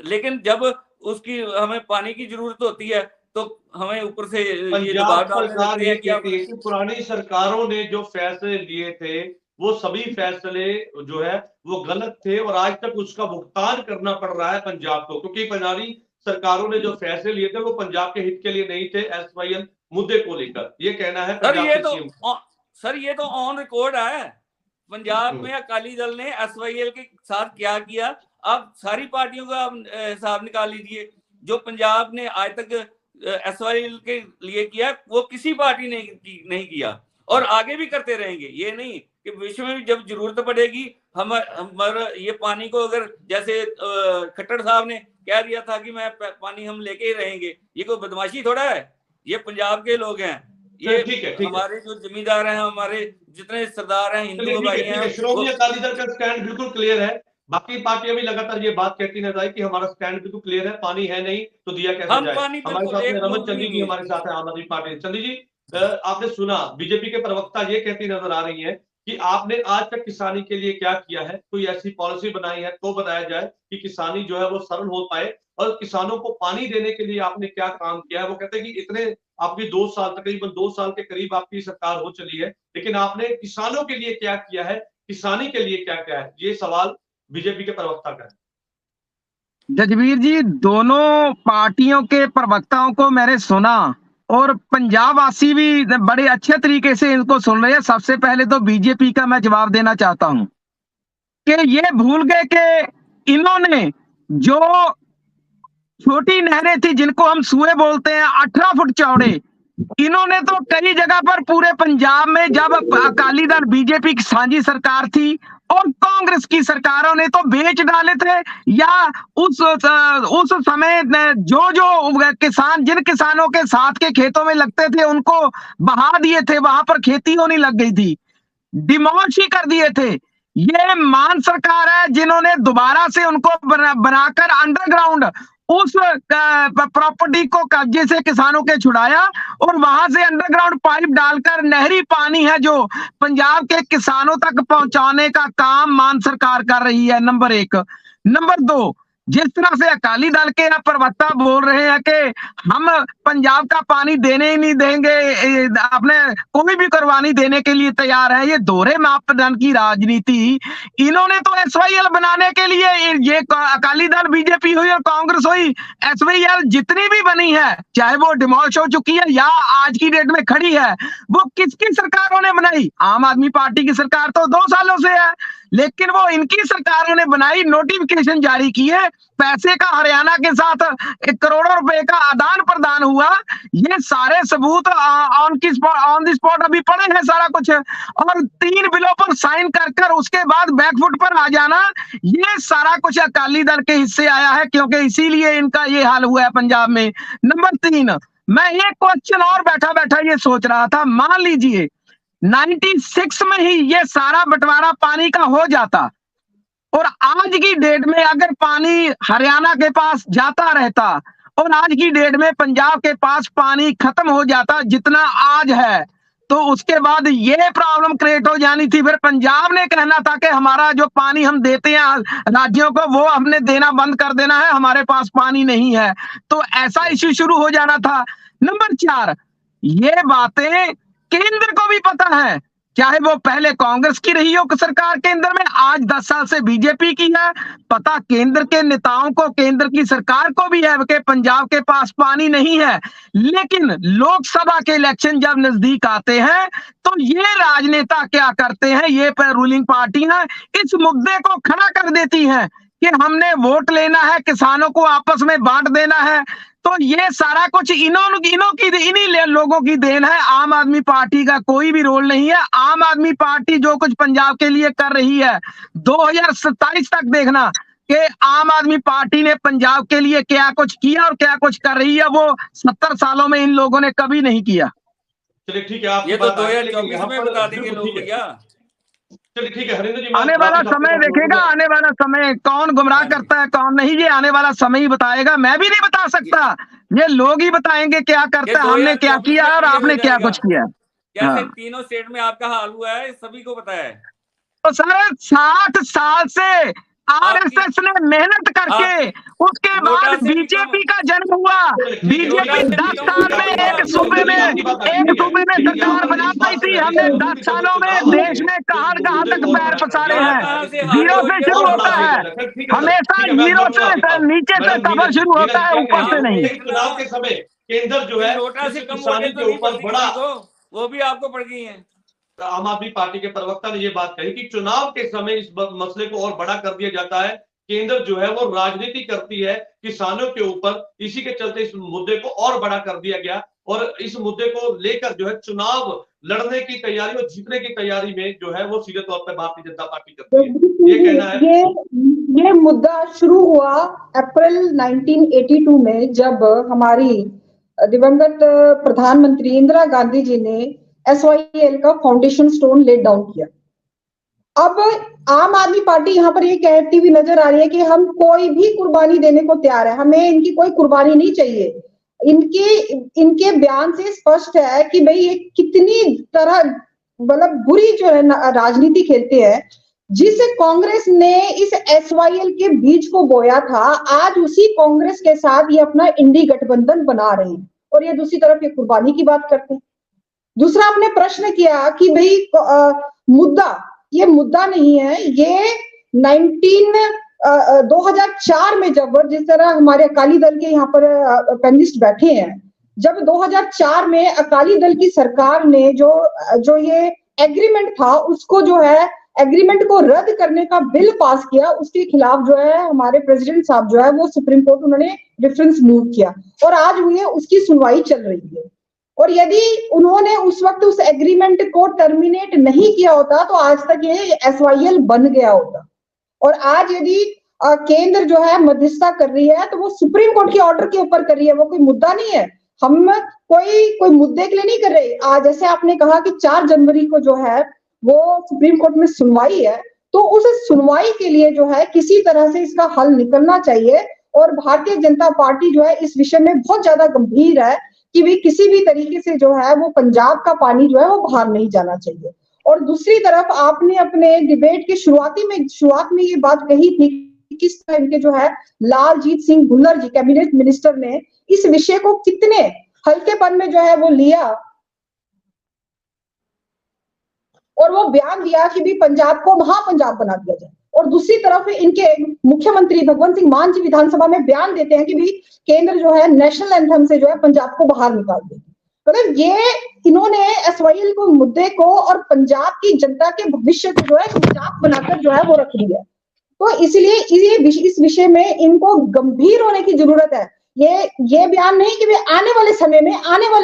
लेकिन जब उसकी हमें पानी की जरूरत होती है तो हमें ऊपर से ये दबाव डालने लगते हैं कि पुरानी सरकारों ने जो फैसले लिए थे वो सभी फैसले जो है वो गलत थे और आज तक उसका भुगतान करना पड़ रहा है पंजाब को, क्योंकि पुरानी सरकारों ने जो फैसले लिए थे वो पंजाब के हित के लिए नहीं थे। एसवाईएल मुद्दे को लेकर ये कहना है सर ये तो ऑन रिकॉर्ड है। पंजाब में अकाली दल ने एसवाईएल के साथ क्या किया, अब सारी पार्टियों का हिसाब निकाल लीजिए। जो पंजाब ने आज तक एसवाईएल के लिए किया वो किसी पार्टी ने नहीं किया और आगे भी करते रहेंगे। ये नहीं कि विश्व में जब जरूरत पड़ेगी हमारा ये पानी को, अगर जैसे खट्टर साहब ने कह दिया था कि मैं पानी हम लेके ही रहेंगे, ये कोई बदमाशी थोड़ा है। ये पंजाब के लोग हैं, ये ठीक है। हमारे जो जमींदार हैं, हमारे जितने सरदार हैं, हिंदू भाई हैं। श्रोमणी अकाली दल का स्टैंड बिल्कुल क्लियर है। बाकी पार्टियां भी लगातार ये बात कहती नजर आई कि हमारा स्टैंड बिल्कुल क्लियर है, पानी है नहीं तो दिया कैसे जाए। हमारे साथ रमन चंदी जी हमारे साथ है, आम आदमी पार्टी। चंदी जी, आपने सुना बीजेपी के प्रवक्ता ये कहती नजर आ रही है कि आपने आज तक किसानी के लिए क्या किया है, कोई ऐसी पॉलिसी बनाई है तो बताया जाए कि किसानी जो है वो सरल हो पाए, और किसानों को पानी देने के लिए आपने क्या काम किया है। वो कहते हैं कि इतने आपकी 2 साल, तकरीबन 2 साल के करीब आपकी सरकार हो चली है, लेकिन आपने किसानों के लिए क्या किया है, किसानी के लिए क्या किया है, ये सवाल बीजेपी के प्रवक्ता का है। जजवीर जी, दोनों पार्टियों के प्रवक्ताओं को मैंने सुना और पंजाब वासी भी बड़े अच्छे तरीके से इनको सुन रहे हैं। सबसे पहले तो बीजेपी का मैं जवाब देना चाहता हूं कि ये भूल गए कि इन्होंने जो छोटी नहरें थी जिनको हम सुए बोलते हैं, 18 फुट चौड़े, इन्होंने तो कई जगह पर पूरे पंजाब में, जब अकाली दल बीजेपी की साझी सरकार थी और कांग्रेस की सरकारों ने तो बेच डाले थे, या उस समय जो किसान, जिन किसानों के साथ के खेतों में लगते थे उनको बहा दिए थे, वहां पर खेती होने लग गई थी, डिमोलिश ही कर दिए थे। ये मान सरकार है जिन्होंने दोबारा से उनको बनाकर अंडरग्राउंड उस प्रॉपर्टी को कब्जे से किसानों के छुड़ाया और वहां से अंडरग्राउंड पाइप डालकर नहरी पानी है जो पंजाब के किसानों तक पहुंचाने का काम मान सरकार कर रही है, नंबर 1। नंबर 2, जिस तरह से अकाली दल के प्रवक्ता बोल रहे हैं कि हम पंजाब का पानी देने ही नहीं देंगे, अपने कोई भी कुर्बानी देने के लिए तैयार है, ये दोहरे मापदंड की राजनीति। इन्होंने तो एसवाईएल बनाने के लिए, ये अकाली दल बीजेपी हुई और कांग्रेस हुई, एसवाईएल जितनी भी बनी है, चाहे वो डिमोलिश हो चुकी है या आज की डेट में खड़ी है, वो किसकी सरकारों ने बनाई? आम आदमी पार्टी की सरकार तो 2 सालों से है, लेकिन वो इनकी सरकारों ने बनाई, नोटिफिकेशन जारी किए, पैसे का हरियाणा के साथ 1 करोड़ रुपए का आदान प्रदान हुआ। ये सारे सबूत ऑन द स्पॉट अभी पड़े हैं सारा कुछ, और 3 बिलों पर साइन कर उसके बाद बैकफुट पर आ जाना, ये सारा कुछ अकाली दल के हिस्से आया है, क्योंकि इसीलिए इनका ये हाल हुआ है पंजाब में। नंबर 3, मैं एक क्वेश्चन और बैठा बैठा ये सोच रहा था, मान लीजिए 96 में ही ये सारा बंटवारा पानी का हो जाता और आज की डेट में अगर पानी हरियाणा के पास जाता रहता और आज की डेट में पंजाब के पास पानी खत्म हो जाता जितना आज है, तो उसके बाद ये प्रॉब्लम क्रिएट हो जानी थी। फिर पंजाब ने कहना था कि हमारा जो पानी हम देते हैं राज्यों को वो हमने देना बंद कर देना है, हमारे पास पानी नहीं है, तो ऐसा इश्यू शुरू हो जाना था। नंबर 4, ये बातें केंद्र को भी पता है, चाहे वो पहले कांग्रेस की रही हो सरकार केंद्र में, आज 10 साल से बीजेपी की है, पता केंद्र के नेताओं को, केंद्र की सरकार को भी है कि पंजाब के पास पानी नहीं है। लेकिन लोकसभा के इलेक्शन जब नजदीक आते हैं तो ये राजनेता क्या करते हैं, ये रूलिंग पार्टियां इस मुद्दे को खड़ा कर देती हैं कि हमने वोट लेना है, किसानों को आपस में बांट देना है। तो ये सारा कुछ इन्हीं लोगों की देन है, आम आदमी पार्टी का कोई भी रोल नहीं है। आम आदमी पार्टी जो कुछ पंजाब के लिए कर रही है, 2027 तक देखना कि आम आदमी पार्टी ने पंजाब के लिए क्या कुछ किया और क्या कुछ कर रही है, वो 70 सालों में इन लोगों ने कभी नहीं किया। चलिए ठीक है, आप ये तो 2024 में बता देंगे लोग भैया। चलिए ठीक है हरिंदर जी, आने वाला समय देखेगा, आने वाला समय कौन गुमराह करता है कौन नहीं, ये आने वाला समय ही बताएगा। मैं भी नहीं बता सकता ये लोग ही बताएंगे क्या करता है, हमने क्या किया और आपने क्या कुछ किया। कैसे तीनों स्टेट में आपका हाल हुआ है सभी को पता है। तो सर 60 साल से आरएसएस ने मेहनत करके उसके बाद बीजेपी का जन्म हुआ। बीजेपी 10 साल में एक सूबे में सरकार बना पाई थी। हमने 10 सालों में देश में कहां तक पैर पसारे हैं। जीरो से शुरू होता है, हमेशा जीरो से नीचे से सफर शुरू होता है, ऊपर से नहीं। चुनाव के समय केंद्र जो है नोटा से कम किसानी के ऊपर बड़ा, वो भी आपको पड़ गई है। आम आदमी पार्टी के प्रवक्ता ने ये बात कही कि चुनाव के समय इस मसले को और बड़ा कर दिया जाता है। केंद्र जो है वो राजनीति करती है किसानों के ऊपर, इसी के चलते इस मुद्दे को और बड़ा कर दिया गया और इस मुद्दे को लेकर जो है चुनाव लड़ने की तैयारी और जीतने की तैयारी में जो है वो सीधे तौर पर भारतीय जनता पार्टी करती है। ये कहना है। ये मुद्दा शुरू हुआ अप्रैल 1982 में, जब हमारी दिवंगत प्रधानमंत्री इंदिरा गांधी जी ने SYL का फाउंडेशन स्टोन लेट डाउन किया। अब आम आदमी पार्टी यहाँ पर ये कहती हुई नजर आ रही है कि हम कोई भी कुर्बानी देने को तैयार है, हमें इनकी कोई कुर्बानी नहीं चाहिए। इनके बयान से स्पष्ट है कि भाई ये कितनी तरह मतलब बुरी जो है राजनीति खेलते हैं। जिस कांग्रेस ने इस SYL के बीज को बोया था, आज उसी कांग्रेस के साथ ये अपना इंडी गठबंधन बना रहे हैं और ये दूसरी तरफ ये कुर्बानी की बात करते हैं। दूसरा आपने प्रश्न किया कि भाई मुद्दा, ये मुद्दा नहीं है, ये 2004 में जब जिस तरह हमारे अकाली दल के यहाँ पर पैनलिस्ट बैठे हैं, जब 2004 में अकाली दल की सरकार ने जो ये एग्रीमेंट था उसको जो है एग्रीमेंट को रद्द करने का बिल पास किया, उसके खिलाफ जो है हमारे प्रेसिडेंट साहब जो है वो सुप्रीम कोर्ट उन्होंने रेफरेंस मूव किया और आज हुई उसकी सुनवाई चल रही है। और यदि उन्होंने उस वक्त उस एग्रीमेंट को टर्मिनेट नहीं किया होता तो आज तक ये SYL बन गया होता। और आज यदि केंद्र जो है मध्यस्थता कर रही है तो वो सुप्रीम कोर्ट के ऑर्डर के ऊपर कर रही है, वो कोई मुद्दा नहीं है। हम कोई मुद्दे के लिए नहीं कर रहे। आज जैसे आपने कहा कि 4 जनवरी को जो है वो सुप्रीम कोर्ट में सुनवाई है, तो उस सुनवाई के लिए जो है किसी तरह से इसका हल निकलना चाहिए। और भारतीय जनता पार्टी जो है इस विषय में बहुत ज्यादा गंभीर है कि भी किसी भी तरीके से जो है वो पंजाब का पानी जो है वो बाहर नहीं जाना चाहिए। और दूसरी तरफ आपने अपने डिबेट के शुरुआत में ये बात कही थी कि किस तरह इनके जो है लालजीत सिंह भुल्लर जी कैबिनेट मिनिस्टर ने इस विषय को कितने हल्केपन में जो है वो लिया और वो बयान दिया कि भी पंजाब को महापंजाब बना दिया जाए। और दूसरी तरफ इनके मुख्यमंत्री भगवंत सिंह मान जी विधानसभा में बयान देते हैं कि भी केंद्र जो है नेशनल एंथम से जो है पंजाब को बाहर निकाल देगी। मतलब ये इन्होंने SYL को मुद्दे को और पंजाब की जनता के भविष्य को जो है मजाक बनाकर जो है वो रख दिया। तो इसलिए इस विषय में इनको गंभीर होने की जरूरत है। ये बयान नहीं कि आने वाले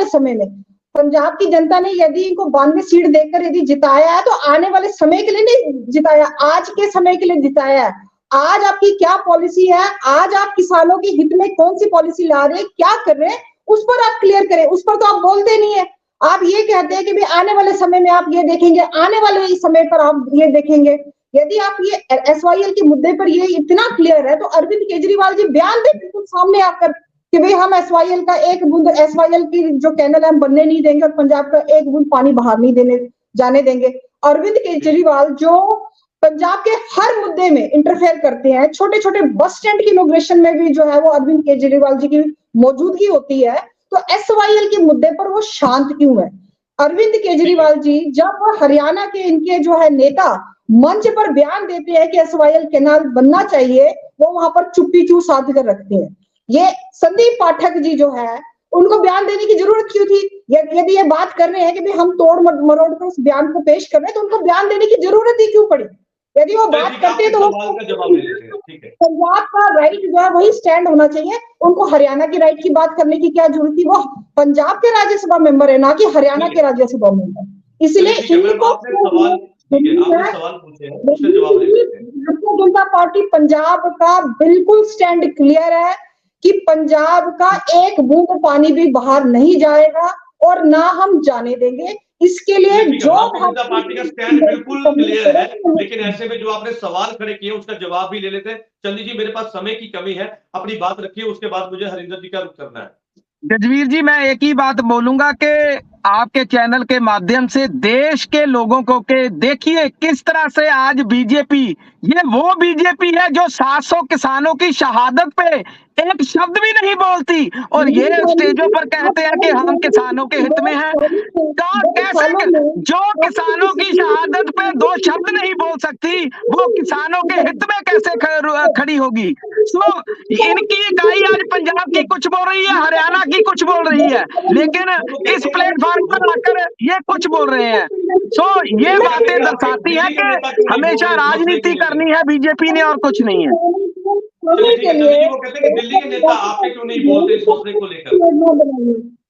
समय में पंजाब की जनता ने यदि इनको 92 सीट देकर यदि जिताया है तो आने वाले समय के लिए नहीं जिताया, आज के समय के लिए जिताया है। आज आपकी क्या पॉलिसी है, आज आप किसानों के हित में कौन सी पॉलिसी ला रहे हैं, क्या कर रहे हैं, उस पर आप क्लियर करें। उस पर तो आप बोलते नहीं है। आप ये कहते हैं कि भाई आने वाले समय में आप ये देखेंगे, आने वाले समय पर आप ये देखेंगे। यदि आप ये SYL के मुद्दे पर ये इतना क्लियर है तो अरविंद केजरीवाल जी बयान दे बिल्कुल सामने आकर कि भाई हम SYL का एक बूंद, SYL की जो कैनल है हम बनने नहीं देंगे और पंजाब का एक बूंद पानी बाहर नहीं जाने देंगे। अरविंद केजरीवाल जो पंजाब के हर मुद्दे में इंटरफेयर करते हैं, छोटे छोटे बस स्टैंड की इनॉग्रेशन में भी जो है वो अरविंद केजरीवाल जी की मौजूदगी होती है, तो SYL के मुद्दे पर वो शांत क्यों है? अरविंद केजरीवाल जी जब हरियाणा के इनके जो है नेता मंच पर बयान देते हैं कि SYL कैनाल बनना चाहिए, वो वहां पर चुप्पी क्यों साध कर रखते हैं? ये संदीप पाठक जी जो है उनको बयान देने की जरूरत क्यों थी? यदि ये बात कर रहे हैं कि भाई हम तोड़ मरोड़ कर उस बयान को पेश कर रहे हैं तो उनको बयान देने की जरूरत ही क्यों पड़ी? यदि वो बात करते तो पंजाब का राइट जो है वही स्टैंड होना चाहिए। उनको हरियाणा की राइट की बात करने की क्या जरूरत थी? वो पंजाब के राज्यसभा मेंबर है, ना कि हरियाणा के राज्यसभा मेंबर। इसलिए इनको भारतीय जनता पार्टी पंजाब का बिल्कुल स्टैंड क्लियर है कि पंजाब का एक बूंद पानी भी बाहर नहीं जाएगा और ना हम जाने देंगे। इसके लिए जो जनता पार्टी का स्टैंड बिल्कुल क्लियर है, लेकिन ऐसे में जो आपने सवाल खड़े किए उसका जवाब भी ले लेते हैं। चंदी जी, मेरे पास समय की कमी है, अपनी बात रखिए, उसके बाद मुझे हरिंदर जी का रुख करना है। जजवीर जी, मैं एक ही बात बोलूंगा कि आपके चैनल के माध्यम से देश के लोगों को के देखिए किस तरह से आज बीजेपी, ये वो बीजेपी है जो 700 किसानों की शहादत पे एक शब्द भी नहीं बोलती, और ये स्टेजों पर कहते हैं कि हम किसानों के हित में हैं। कैसे जो किसानों की शहादत पे 2 शब्द नहीं बोल सकती, वो किसानों के हित में कैसे खड़ी होगी? सो इनकी इकाई आज पंजाब की कुछ बोल रही है, हरियाणा की कुछ बोल रही है, लेकिन इस प्लेटफॉर्म पर आकर ये कुछ बोल रहे हैं। सो ये बातें दर्शाती है कि हमेशा राजनीति करनी है बीजेपी ने और कुछ नहीं है। वो कहते हैं कि दिल्ली के नेता आप पे क्यों नहीं बोलते इस मसले को लेकर?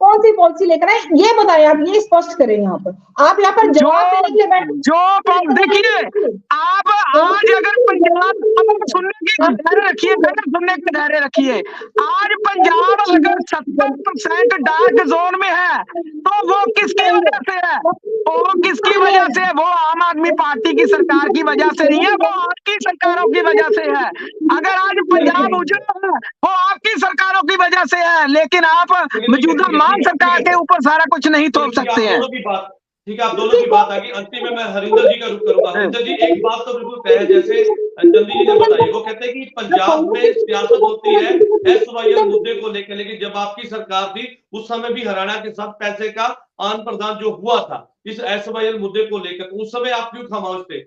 कौन सी पॉलिसी लेकर आए ये बताएं, आप ये स्पष्ट करें। यहाँ पर आप यहाँ पर जवाब देने के लिए बैठे। देखिए, आप आज अगर पंजाब सुनने की धैर्य रखिए, सुनने के धैर्य रखिए, आज पंजाब अगर 70% डार्क जोन में है तो वो किसकी वजह से है? वो किसकी वजह से है? वो आम आदमी पार्टी की सरकार की वजह से नहीं है, वो आपकी सरकारों की वजह से है। अगर आज पंजाब उजड़ा है वो आपकी सरकारों की वजह से है, लेकिन आप मौजूदा मान सरकार के ऊपर सारा कुछ नहीं थोप सकते हैं। ठीक है, आप दोनों की बात आ गई। अंतिम में मैं हरिंदर जी का रुख करूंगा। हरिंदर जी, एक बात तो बिल्कुल तय है, जैसे चंदी जी ने बताई, वो कहते हैं कि पंजाब में सियासत होती है SYL मुद्दे को लेकर, लेकिन जब आपकी सरकार थी उस समय भी हरियाणा के साथ पैसे का आदान प्रदान जो हुआ था इस SYL मुद्दे को लेकर, उस समय आप क्यों खामोश थे?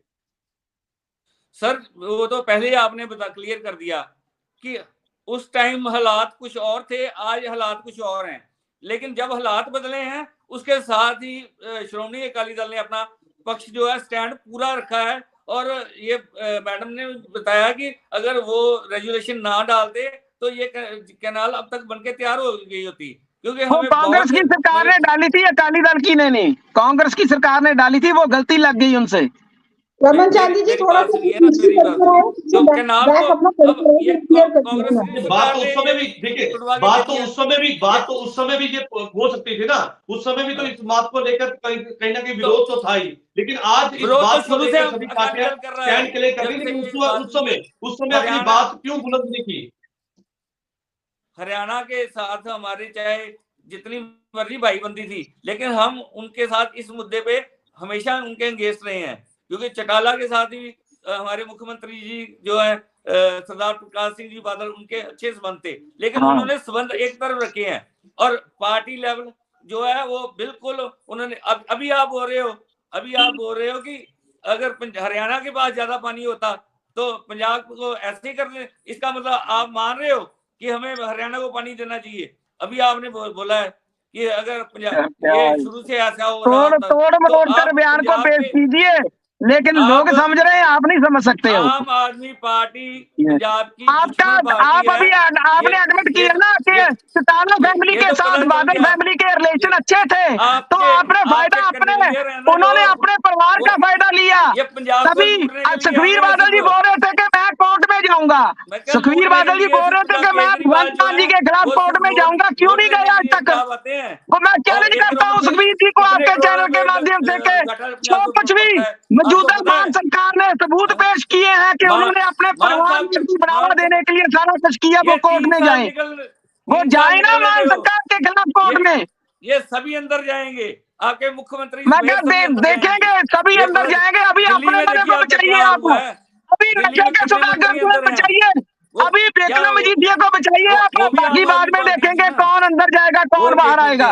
सर वो तो पहले ही आपने क्लियर कर दिया कि उस टाइम हालात कुछ और थे, आज हालात कुछ और हैं, लेकिन जब हालात बदले हैं उसके साथ ही श्रोमणी अकाली दल ने अपना पक्ष जो है स्टैंड पूरा रखा है। और ये मैडम ने बताया कि अगर वो रेजुलेशन ना डालते तो ये कैनाल अब तक बनके तैयार हो गई होती, क्योंकि हमें कांग्रेस की सरकार ने डाली थी, अकाली दल की नहीं, कांग्रेस की सरकार ने डाली थी, वो गलती लग गई उनसे। रमन चांदी जी थोड़ा सा तो कैनाल को बात तो उस समय भी देखिए, बात तो उस समय भी ये हो सकती थी ना, उस समय भी तो इस बात को लेकर कहीं ना कहीं विरोध तो था ही, लेकिन आज इस बात को लेकर सभी पार्टियां स्टैंड के लिए कर रही, लेकिन उस समय अपनी बात क्यों बुलंद नहीं की? हरियाणा के साथ हमारी चाहे जितनी मर्जी भाईबंदी थी, लेकिन हम उनके साथ इस मुद्दे पे हमेशा उनके एंगेज रहे हैं, क्योंकि चौटाला के साथ भी हमारे मुख्यमंत्री जी जो है सरदार प्रकाश सिंह जी बादल, उनके अच्छे संबंध थे, लेकिन उन्होंने संबंध एक तरफ रखे हैं और पार्टी लेवल जो है वो बिल्कुल उन्होंने अभी आप बोल रहे हो कि अगर हरियाणा के पास ज्यादा पानी होता तो पंजाब को ऐसे ही कर ले, इसका मतलब आप मान रहे हो कि हमें हरियाणा को पानी देना चाहिए? अभी आपने बोला है कि अगर पंजाब ये शुरू से ऐसा हो रहा है तो आप बयान को पेश कीजिए, लेकिन लोग समझ रहे हैं, आप नहीं समझ सकते हो। आम आदमी पार्टी पंजाब की आप अभी आपने एडमिट किया ना कि चौटाला फैमिली के साथ बादल फैमिली के रिलेशन अच्छे थे, तो आपने फायदा उन्होंने अपने परिवार का फायदा लिया। तभी सुखबीर बादल जी बोल रहे थे कि मैं कोर्ट में जाऊंगा, सुखबीर बादल जी बोल रहे थे कि मैं भगवंत मान जी के खिलाफ कोर्ट में जाऊंगा, क्यों नहीं गए आज तक? तो मैं चैलेंज करता हूँ सुखबीर जी को आपके चैनल के माध्यम से कि जो कुछ भी मौजूदा मान सरकार ने सबूत पेश किए हैं कि उन्होंने अपने परिवार को बढ़ावा देने के लिए सारा कुछ किया, वो कोर्ट में जाए, वो जाए ना मान सरकार के खिलाफ कोर्ट में। ये सभी अंदर जाएंगे, आपके मुख्यमंत्री देखेंगे, सभी अंदर जाएंगे। अभी अपने बड़े को बचाइए, आप अभी नशे के सौदागर को बचाइए, अभी बेगम मजीठिया को बचाइए, आप बाकी बाद में देखेंगे कौन अंदर जाएगा कौन बाहर आएगा।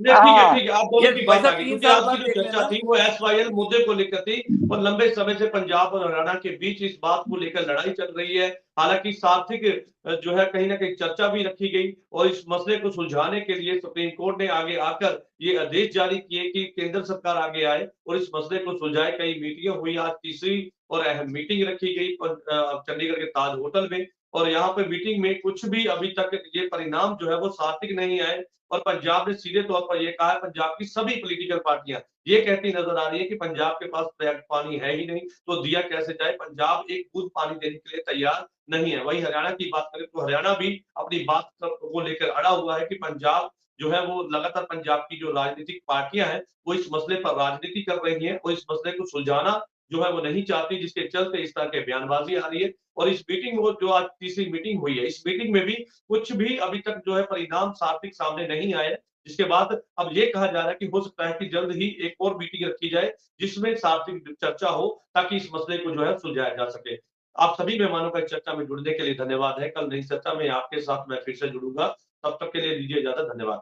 ठीक है, आप दोनों की बात आ गई, क्योंकि आज की जो चर्चा थी वो SYL मुद्दे को लेकर थी और लंबे समय से पंजाब और हरियाणा के बीच इस बात को लेकर लड़ाई चल रही है। हालांकि सार्थक जो है कहीं ना कहीं चर्चा भी रखी गई और इस मसले को सुलझाने के लिए सुप्रीम कोर्ट ने आगे आकर ये आदेश जारी किए कि केंद्र सरकार आगे आए और इस मसले को सुलझाए। कई मीटिंगें हुई, आज तीसरी और अहम मीटिंग रखी गई चंडीगढ़ के ताज होटल में, और यहाँ पे मीटिंग में कुछ भी अभी तक ये परिणाम जो है वो सार्थक नहीं आए और पंजाब ने सीधे तौर पर यह कहा है, पंजाब की सभी पॉलिटिकल पार्टियां ये कहती नजर आ रही है कि पंजाब के पास पर्याप्त पानी है ही नहीं, तो दिया कैसे जाए, पंजाब एक बूंद पानी देने के लिए तैयार नहीं है। वहीं हरियाणा की बात करें तो हरियाणा भी अपनी बात को लेकर अड़ा हुआ है कि पंजाब जो है वो लगातार पंजाब की जो राजनीतिक पार्टियां हैं वो इस मसले पर राजनीति कर रही हैं और इस मसले को सुलझाना जो है वो नहीं चाहती, जिसके चलते इस तरह के बयानबाजी आ रही है। और इस मीटिंग में जो आज तीसरी मीटिंग हुई है, इस मीटिंग में भी कुछ भी अभी तक जो है परिणाम सार्थक सामने नहीं आए, जिसके बाद अब ये कहा जा रहा है कि हो सकता है कि जल्द ही एक और मीटिंग रखी जाए जिसमें सार्थक चर्चा हो, ताकि इस मसले को जो है सुलझाया जा सके। आप सभी मेहमानों का इस चर्चा में जुड़ने के लिए धन्यवाद है। कल नई चर्चा में आपके साथ मैं फिर से जुड़ूंगा। तब तक के लिए दीजिए इजाजत। धन्यवाद।